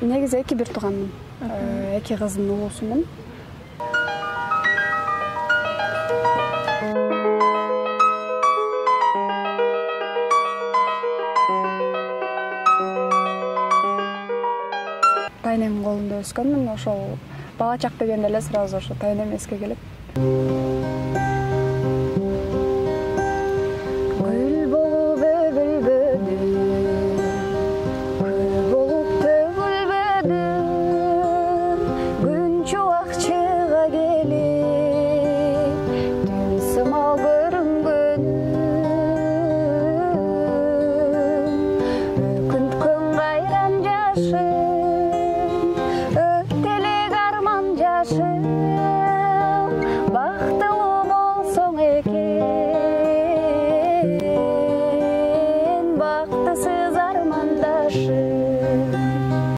Негизи эки бир тууганмын. Эки кыздын угуусумун. Тайнемдин колунда өскөнмүн. Ошол бала чак дегенде эле сразу ошо тайнем эске келет.